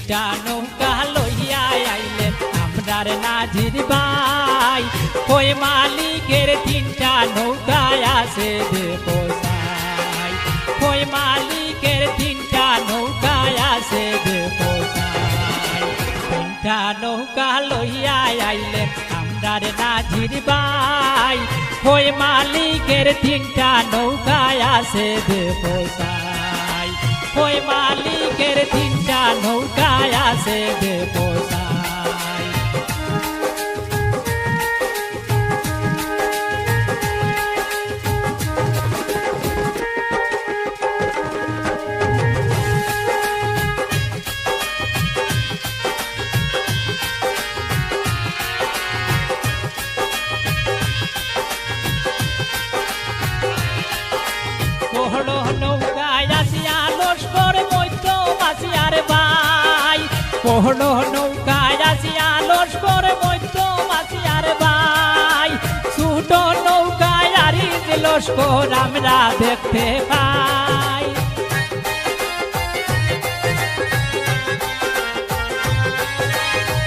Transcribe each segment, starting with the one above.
তিনটা নৌকা লইয়া আইলেন আমরার নাজির ভাই কই মালিকের তিনটা নৌকা আছে দেখো সাই কই মালিকের তিনটা নৌকা আছে দেখো সাই তিনটা নৌকা লইয়া আইলেন আমরার নাজির ভাই কই মালিকের তিনটা নৌকা আছে দেখো সাই কই মালিকের তিনটা নৌকা আছে দেখো সাই বড় নৌকায় আসিয়া লস্কর মধ্য বাসিয়ার ভাই বড় নৌকায় আসিয়া লস্কর মধ্য বাসিয়ার ভাই ছোট নৌকায় আরিজ লস্কর আমরা দেখতে পাই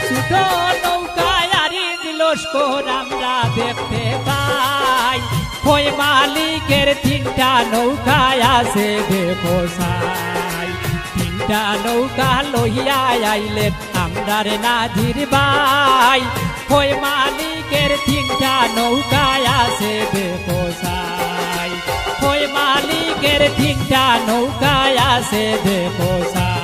ছোট নৌকায় আরিজ লস্কর আমরা দেখতে পাই কই মালিকের তিনটা নৌকা আছে দেখো সাই তিনটা নৌকা লইয়া আইলেন আমরার নাজির ভাই কই মালিকের তিনটা নৌকা আছে দেখো সাই কই মালিকের তিনটা নৌকা আছে দেখো সাই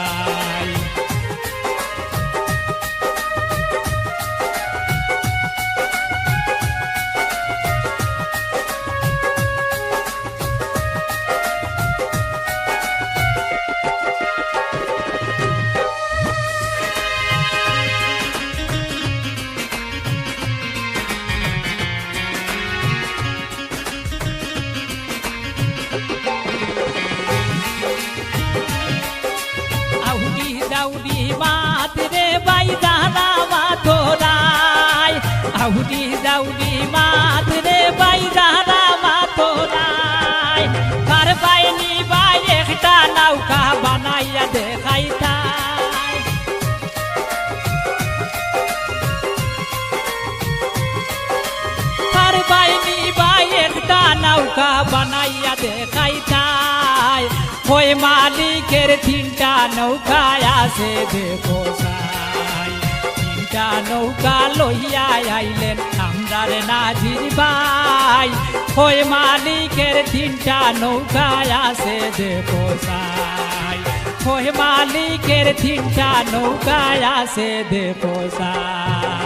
দাউদি মাত রে বাই জানা মাথোরাই আউদি দাউদি মাত রে বাই জানা মাথোরাই কার বাইনি বাই একটা নৌকা বানাইয়া দেখাইতাই কার বাইনি বাই একটা নৌকা বানাইয়া দেখাইতাই কই মালিকের তিনটা নৌকা আছে দেখো সাই তিনটা নৌকা লইয়া আইলেন আমরার নাজির ভাই কই মালিকের তিনটা নৌকা আছে দেখো সাই কই মালিকের তিনটা নৌকা আছে দেখো সাই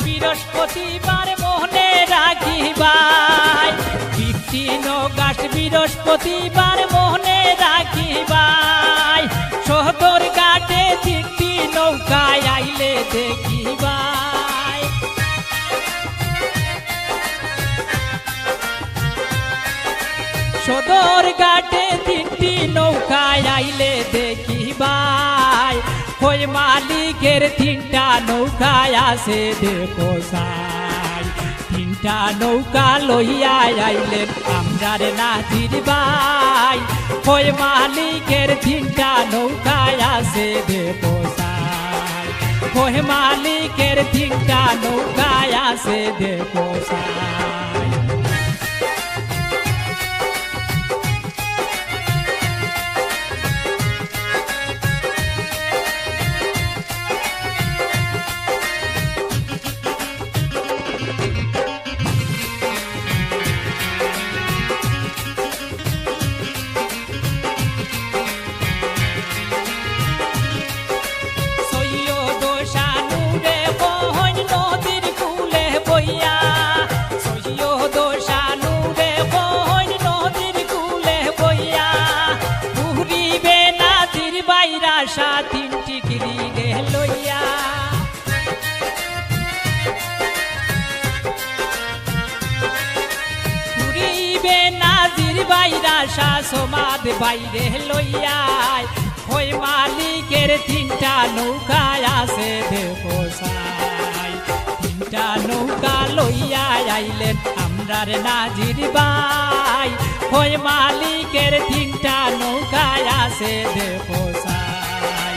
বৃহস্পতিবার মোহনে রাখিবাই 15 অগাস্ট বৃহস্পতিবার মোহনে রাখিবাই সদর ঘাটে তিনটি নৌকায় আইলে দেখিবাই সদর ঘাটে তিনটি নৌকায় আইলে দেখিবাই কই মালিকের তিনটা নৌকা আছে দেখো সাই তিনটা নৌকা লইয়া আইলেন আমরার নাজির ভাই কই মালিকের তিনটা নৌকা আছে দেখো সাই কই মালিকের তিনটা নৌকা আছে দেখো সাই তিনটি গিরিগে লইয়া ঘুরিবে নাজির বাইরা সমাদ বাইরে লইয়া ওই মালিকের তিনটা নৌকায় আছে দেখো সাই তিনটা নৌকা লইয়া আইলেন আমরার নাজির ভাই ওই মালিকের তিনটা নৌকায় আছে দেখো সাই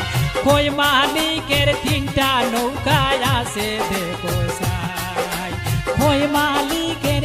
ওই মালিকের তিনটা নৌকায় আছে দেখো সাই ওই মালিকের